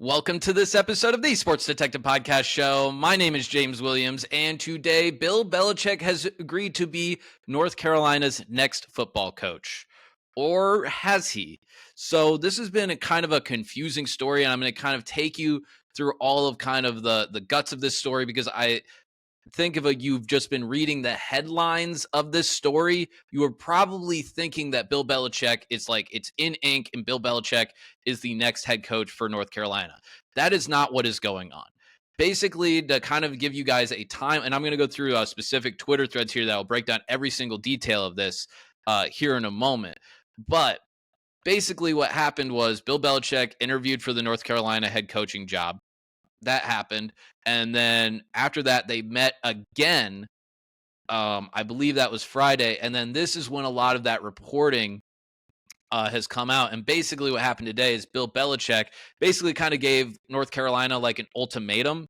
Welcome to this episode of the Sports Detective Podcast Show. My name is James Williams, and today Bill Belichick has agreed to be North Carolina's next football coach. Or has he? So this has been a kind of a confusing story, and I'm going to kind of take you through all of kind of the guts of this story because I think if you've just been reading the headlines of this story, you are probably thinking that Bill Belichick is like it's in ink and Bill Belichick is the next head coach for North Carolina. That is not what is going on. Basically, to kind of give you guys a time, and I'm going to go through specific Twitter threads here that will break down every single detail of this here in a moment. But basically, what happened was Bill Belichick interviewed for the North Carolina head coaching job. That happened. And then after that, they met again. I believe that was Friday. And then this is when a lot of that reporting has come out. And basically, what happened today is Bill Belichick basically kind of gave North Carolina like an ultimatum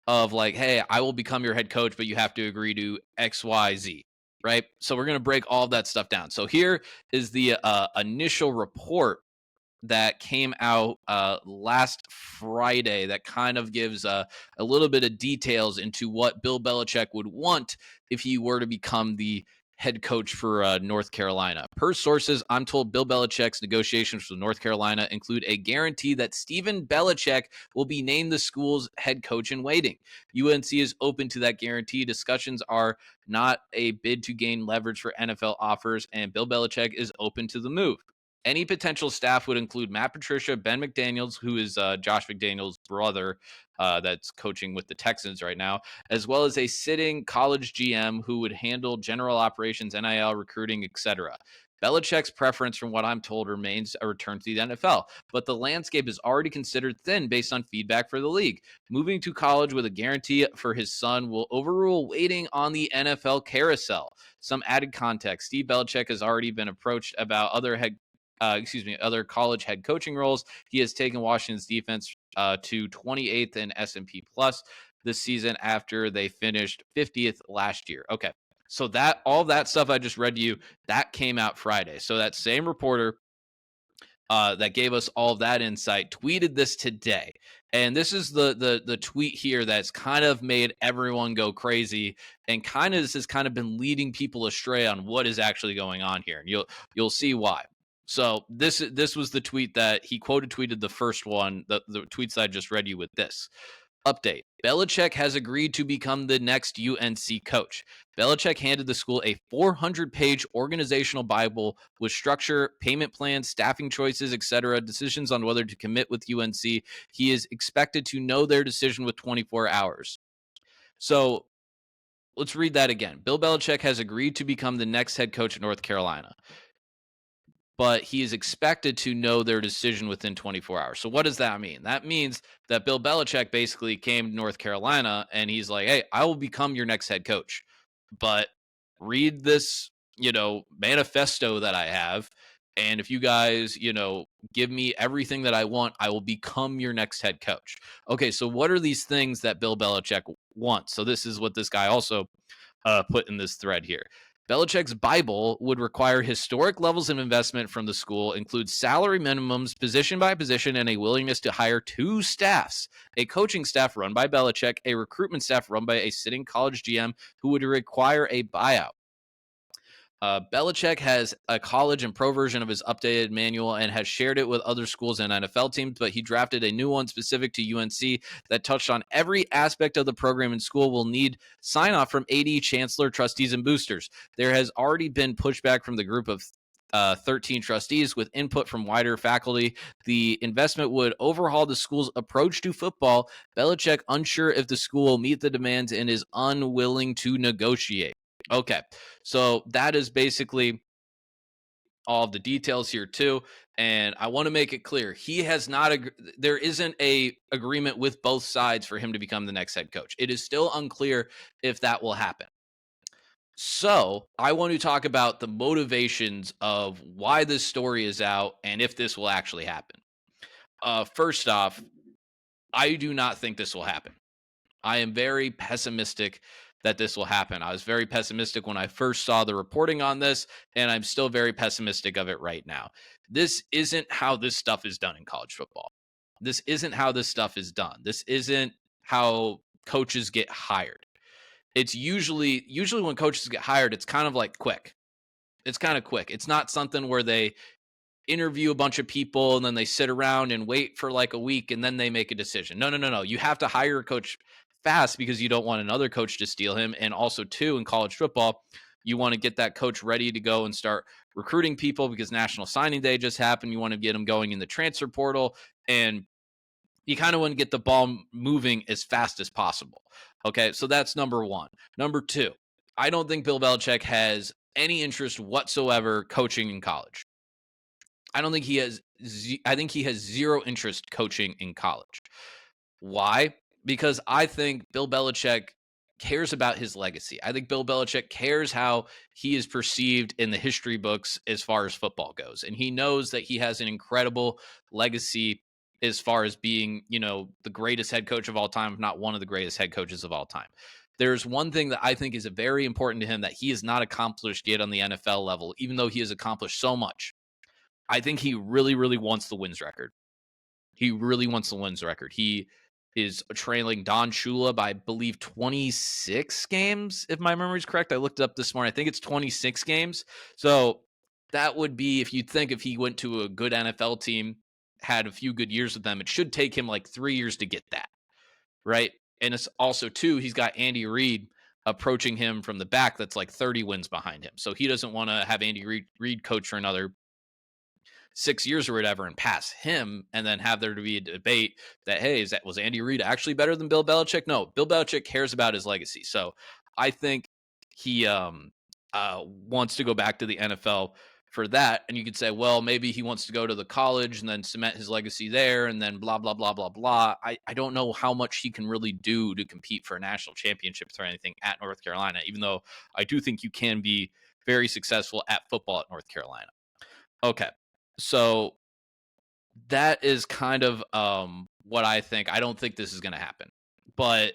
of like, hey, I will become your head coach, but you have to agree to X, Y, Z. Right. So we're going to break all of that stuff down. So here is the initial report that came out last Friday that kind of gives a little bit of details into what Bill Belichick would want if he were to become the head coach for North Carolina. Per sources, I'm told Bill Belichick's negotiations with North Carolina include a guarantee that Stephen Belichick will be named the school's head coach in waiting. UNC is open to that guarantee. Discussions are not a bid to gain leverage for NFL offers, and Bill Belichick is open to the move. Any potential staff would include Matt Patricia, Ben McDaniels, who is Josh McDaniels' brother that's coaching with the Texans right now, as well as a sitting college GM who would handle general operations, NIL, recruiting, etc. Belichick's preference, from what I'm told, remains a return to the NFL, but the landscape is already considered thin based on feedback for the league. Moving to college with a guarantee for his son will overrule waiting on the NFL carousel. Some added context: Steve Belichick has already been approached about other college head coaching roles. He has taken Washington's defense to 28th in S&P Plus this season after they finished 50th last year. Okay, so that all that stuff I just read to you, that came out Friday. So that same reporter that gave us all of that insight tweeted this today. And this is the tweet here that's kind of made everyone go crazy, and kind of this has kind of been leading people astray on what is actually going on here. And you'll see why. So this was the tweet that he tweeted the first one, the tweets that I just read you with this. Update: Belichick has agreed to become the next UNC coach. Belichick handed the school a 400-page organizational Bible with structure, payment plans, staffing choices, etc., decisions on whether to commit with UNC. He is expected to know their decision with 24 hours. So let's read that again. Bill Belichick has agreed to become the next head coach at North Carolina, but he is expected to know their decision within 24 hours. So what does that mean? That means that Bill Belichick basically came to North Carolina and he's like, hey, I will become your next head coach, but read this, manifesto that I have. And if you guys, give me everything that I want, I will become your next head coach. Okay, so what are these things that Bill Belichick wants? So this is what this guy also put in this thread here. Belichick's Bible would require historic levels of investment from the school, include salary minimums, position by position, and a willingness to hire two staffs: a coaching staff run by Belichick, a recruitment staff run by a sitting college GM who would require a buyout. Belichick has a college and pro version of his updated manual and has shared it with other schools and NFL teams, but he drafted a new one specific to UNC that touched on every aspect of the program and school will need sign-off from AD, chancellor, trustees, and boosters. There has already been pushback from the group of 13 trustees with input from wider faculty. The investment would overhaul the school's approach to football. Belichick unsure if the school will meet the demands and is unwilling to negotiate. Okay, so that is basically all of the details here too, and I want to make it clear he has not. There isn't a agreement with both sides for him to become the next head coach. It is still unclear if that will happen. So I want to talk about the motivations of why this story is out and if this will actually happen. First off, I do not think this will happen. I am very pessimistic that this will happen. I was very pessimistic when I first saw the reporting on this, and I'm still very pessimistic of it right now. This isn't how this stuff is done in college football. This isn't how this stuff is done. This isn't how coaches get hired. It's usually when coaches get hired, it's kind of like quick. It's kind of quick. It's not something where they interview a bunch of people and then they sit around and wait for like a week and then they make a decision. No. You have to hire a coach fast because you don't want another coach to steal him. And also, too, in college football, you want to get that coach ready to go and start recruiting people because National Signing Day just happened. You want to get them going in the transfer portal, and you kind of want to get the ball moving as fast as possible. Okay, so that's number one. Number two, I don't think Bill Belichick has any interest whatsoever coaching in college. I don't think he has. I think he has zero interest coaching in college. Why? Because I think Bill Belichick cares about his legacy. I think Bill Belichick cares how he is perceived in the history books as far as football goes. And he knows that he has an incredible legacy as far as being, the greatest head coach of all time, if not one of the greatest head coaches of all time. There's one thing that I think is very important to him that he has not accomplished yet on the NFL level, even though he has accomplished so much. I think he really, really wants the wins record. He really wants the wins record. He is trailing Don Shula by, I believe, 26 games, if my memory is correct. I looked it up this morning. I think it's 26 games. So that would be, if he went to a good NFL team, had a few good years with them, it should take him like 3 years to get that, right? And it's also, too, he's got Andy Reid approaching him from the back that's like 30 wins behind him. So he doesn't want to have Andy Reid coach for another 6 years or whatever and pass him and then have there to be a debate that, hey, was Andy Reid actually better than Bill Belichick? No, Bill Belichick cares about his legacy. So I think he wants to go back to the NFL for that. And you could say, well, maybe he wants to go to the college and then cement his legacy there and then blah, blah, blah, blah, blah. I don't know how much he can really do to compete for a national championship or anything at North Carolina, even though I do think you can be very successful at football at North Carolina. Okay. So that is kind of what I think. I don't think this is going to happen. But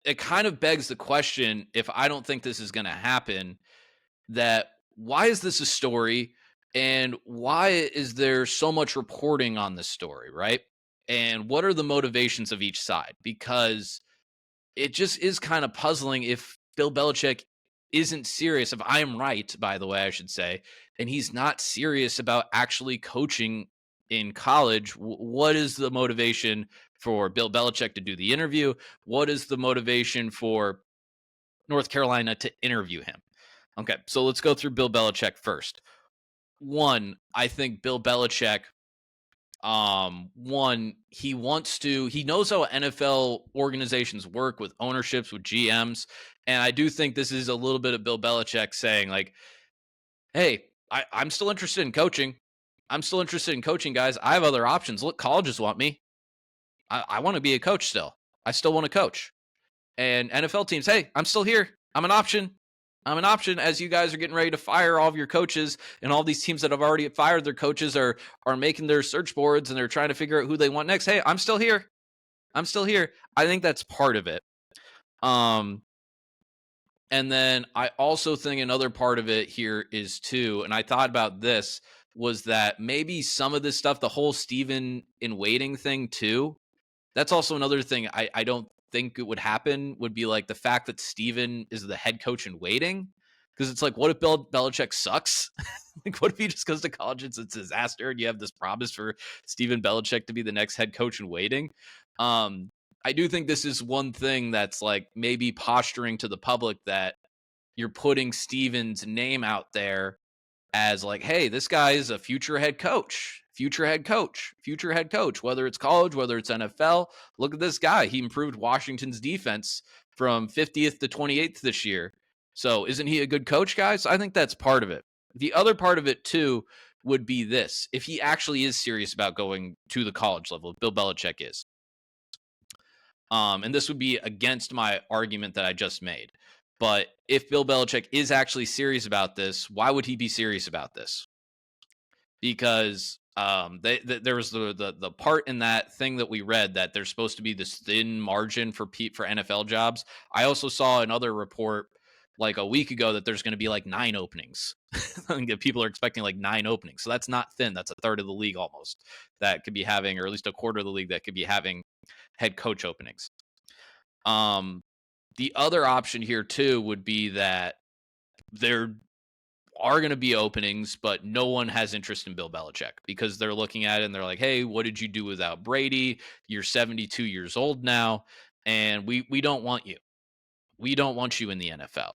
it kind of begs the question, if I don't think this is going to happen, that why is this a story and why is there so much reporting on this story, right? And what are the motivations of each side? Because it just is kind of puzzling if Bill Belichick isn't serious, if I am right, by the way, I should say, and he's not serious about actually coaching in college. What is the motivation for Bill Belichick to do the interview? What is the motivation for North Carolina to interview him? Okay, so let's go through Bill Belichick first. One, I think Bill Belichick, he knows how NFL organizations work with ownerships, with GMs. And I do think this is a little bit of Bill Belichick saying, like, hey, I'm still interested in coaching. I'm still interested in coaching, guys. I have other options. Look, colleges want me. I want to be a coach still. I still want to coach. And NFL teams, hey, I'm still here. I'm an option. As you guys are getting ready to fire all of your coaches, and all these teams that have already fired their coaches are making their search boards and they're trying to figure out who they want next. Hey, I'm still here. I think that's part of it. And then I also think another part of it here is too, and I thought about this, was that maybe some of this stuff, the whole Steven in waiting thing too, that's also another thing I don't think it would happen, would be like the fact that Steven is the head coach in waiting. Because it's like, what if Bill Belichick sucks? Like, what if he just goes to college and it's a disaster and you have this promise for Steven Belichick to be the next head coach in waiting? I do think this is one thing that's like maybe posturing to the public, that you're putting Steven's name out there as like, hey, this guy is a future head coach, whether it's college, whether it's NFL. Look at this guy. He improved Washington's defense from 50th to 28th this year. So isn't he a good coach, guys? I think that's part of it. The other part of it, too, would be this. If he actually is serious about going to the college level, Bill Belichick is. And this would be against my argument that I just made. But if Bill Belichick is actually serious about this, why would he be serious about this? Because there was the part in that thing that we read that there's supposed to be this thin margin for NFL jobs. I also saw another report like a week ago that there's going to be like 9 openings. People are expecting like 9 openings. So that's not thin. That's a third of the league almost that could be having, or at least a quarter of the league that could be having head coach openings. The other option here too would be that there are going to be openings, but no one has interest in Bill Belichick because they're looking at it and they're like, hey, what did you do without Brady? You're 72 years old now, and we don't want you. We don't want you in the NFL.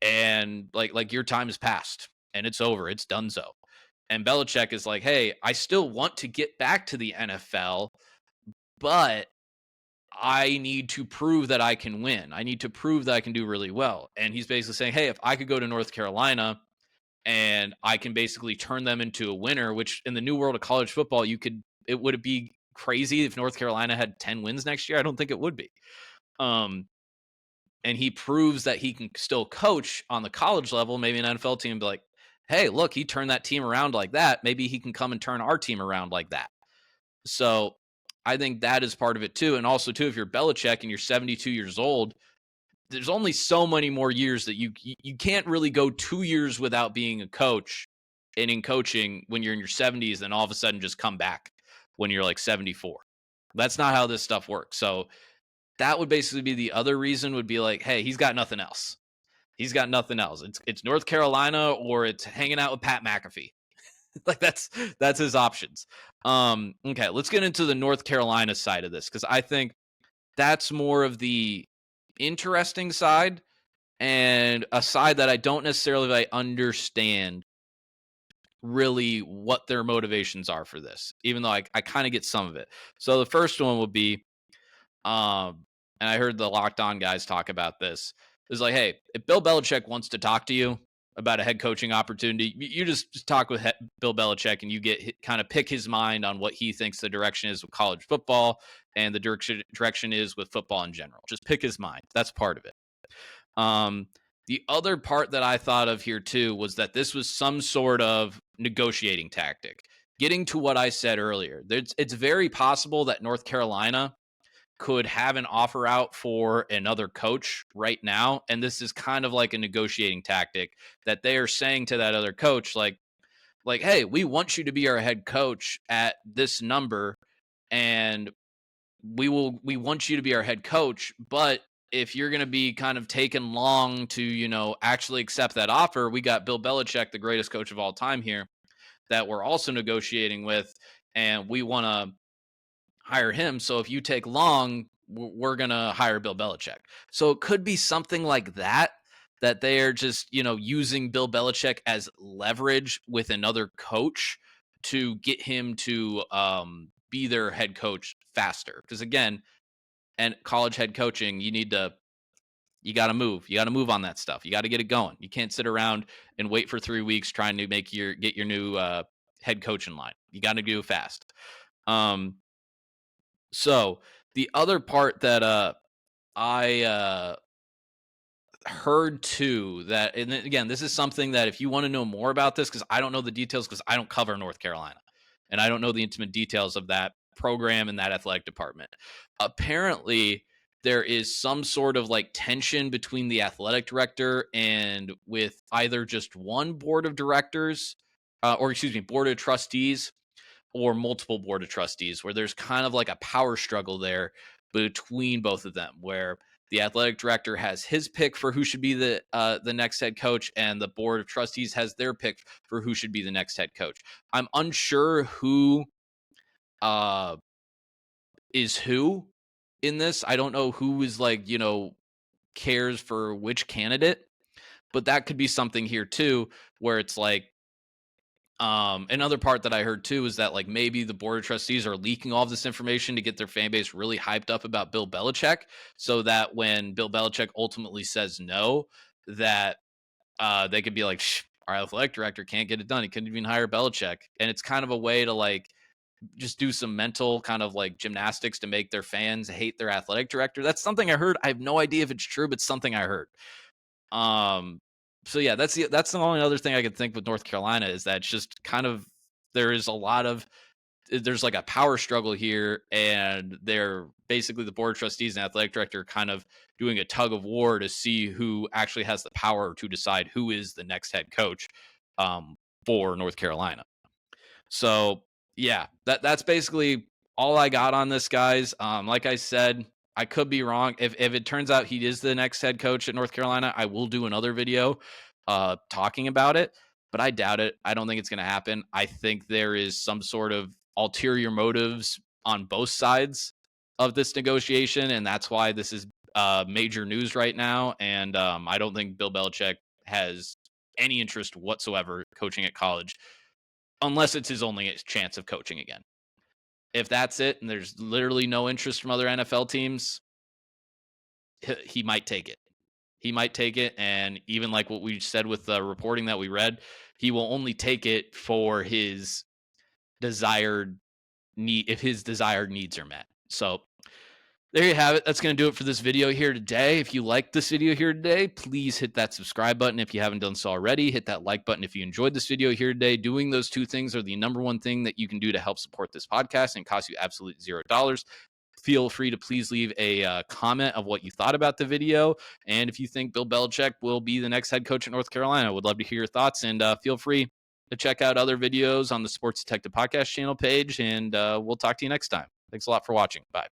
And like your time has passed and it's over. It's done so. And Belichick is like, hey, I still want to get back to the NFL, but I need to prove that I can win. I need to prove that I can do really well. And he's basically saying, hey, if I could go to North Carolina and I can basically turn them into a winner, which in the new world of college football, would it be crazy if North Carolina had 10 wins next year? I don't think it would be. And he proves that he can still coach on the college level, maybe an NFL team be like, hey, look, he turned that team around like that. Maybe he can come and turn our team around like that. So I think that is part of it too. And also too, if you're Belichick and you're 72 years old, there's only so many more years that you can't really go 2 years without being a coach and in coaching when you're in your 70s and all of a sudden just come back when you're like 74. That's not how this stuff works. So that would basically be the other reason would be like, hey, he's got nothing else. He's got nothing else. It's North Carolina or it's hanging out with Pat McAfee. Like that's his options. Okay, let's get into the North Carolina side of this because I think that's more of the interesting side and a side that I don't necessarily understand really what their motivations are for this, even though I kind of get some of it. So the first one would be, and I heard the Locked On guys talk about this. It's like, hey, if Bill Belichick wants to talk to you about a head coaching opportunity, you just talk with Bill Belichick and you get kind of pick his mind on what he thinks the direction is with college football and the direction is with football in general. Just pick his mind. That's part of it. The other part that I thought of here too was that this was some sort of negotiating tactic. Getting to what I said earlier, it's very possible that North Carolina could have an offer out for another coach right now. And this is kind of like a negotiating tactic that they are saying to that other coach, like, hey, we want you to be our head coach at this number. And we want you to be our head coach. But if you're going to be kind of taking long to, actually accept that offer, we got Bill Belichick, the greatest coach of all time here that we're also negotiating with. And we want to hire him. So if you take long, we're going to hire Bill Belichick. So it could be something like that they are just, using Bill Belichick as leverage with another coach to get him to be their head coach faster. Because again, and college head coaching, you got to move. You got to move on that stuff. You got to get it going. You can't sit around and wait for 3 weeks trying to get your new head coach in line. You got to do it fast. So the other part that I heard too, that, and again, this is something that if you want to know more about this, because I don't know the details because I don't cover North Carolina and I don't know the intimate details of that program and that athletic department. Apparently, there is some sort of like tension between the athletic director and with either just one board of directors, board of trustees, or multiple board of trustees, where there's kind of like a power struggle there between both of them, where the athletic director has his pick for who should be the next head coach, and the board of trustees has their pick for who should be the next head coach. I'm unsure who is who in this. I don't know who is cares for which candidate, but that could be something here too, where it's like, another part that I heard too is that like maybe the board of trustees are leaking all of this information to get their fan base really hyped up about Bill Belichick, so that when Bill Belichick ultimately says no, that they could be like, our athletic director can't get it done. He couldn't even hire Belichick, and it's kind of a way to like just do some mental kind of like gymnastics to make their fans hate their athletic director. That's something I heard. I have no idea if it's true, but something I heard. So yeah, that's the only other thing I could think with North Carolina is that it's just kind of, there is a lot of there's like a power struggle here, and they're basically the board of trustees and athletic director kind of doing a tug of war to see who actually has the power to decide who is the next head coach um, for North Carolina. So yeah, that's basically all I got on this, guys. Like I said, I could be wrong. If it turns out he is the next head coach at North Carolina, I will do another video talking about it, but I doubt it. I don't think it's going to happen. I think there is some sort of ulterior motives on both sides of this negotiation, and that's why this is major news right now. And I don't think Bill Belichick has any interest whatsoever coaching at college unless it's his only chance of coaching again. If that's it and there's literally no interest from other NFL teams, he might take it. He might take it. And even like what we said with the reporting that we read, he will only take it for his desired need, if his desired needs are met. So there you have it. That's going to do it for this video here today. If you liked this video here today, please hit that subscribe button if you haven't done so already. Hit that like button if you enjoyed this video here today. Doing those two things are the number one thing that you can do to help support this podcast, and it costs you absolutely $0. Feel free to please leave a comment of what you thought about the video. And if you think Bill Belichick will be the next head coach at North Carolina, I would love to hear your thoughts. And feel free to check out other videos on the Sports Detective Podcast channel page. And we'll talk to you next time. Thanks a lot for watching. Bye.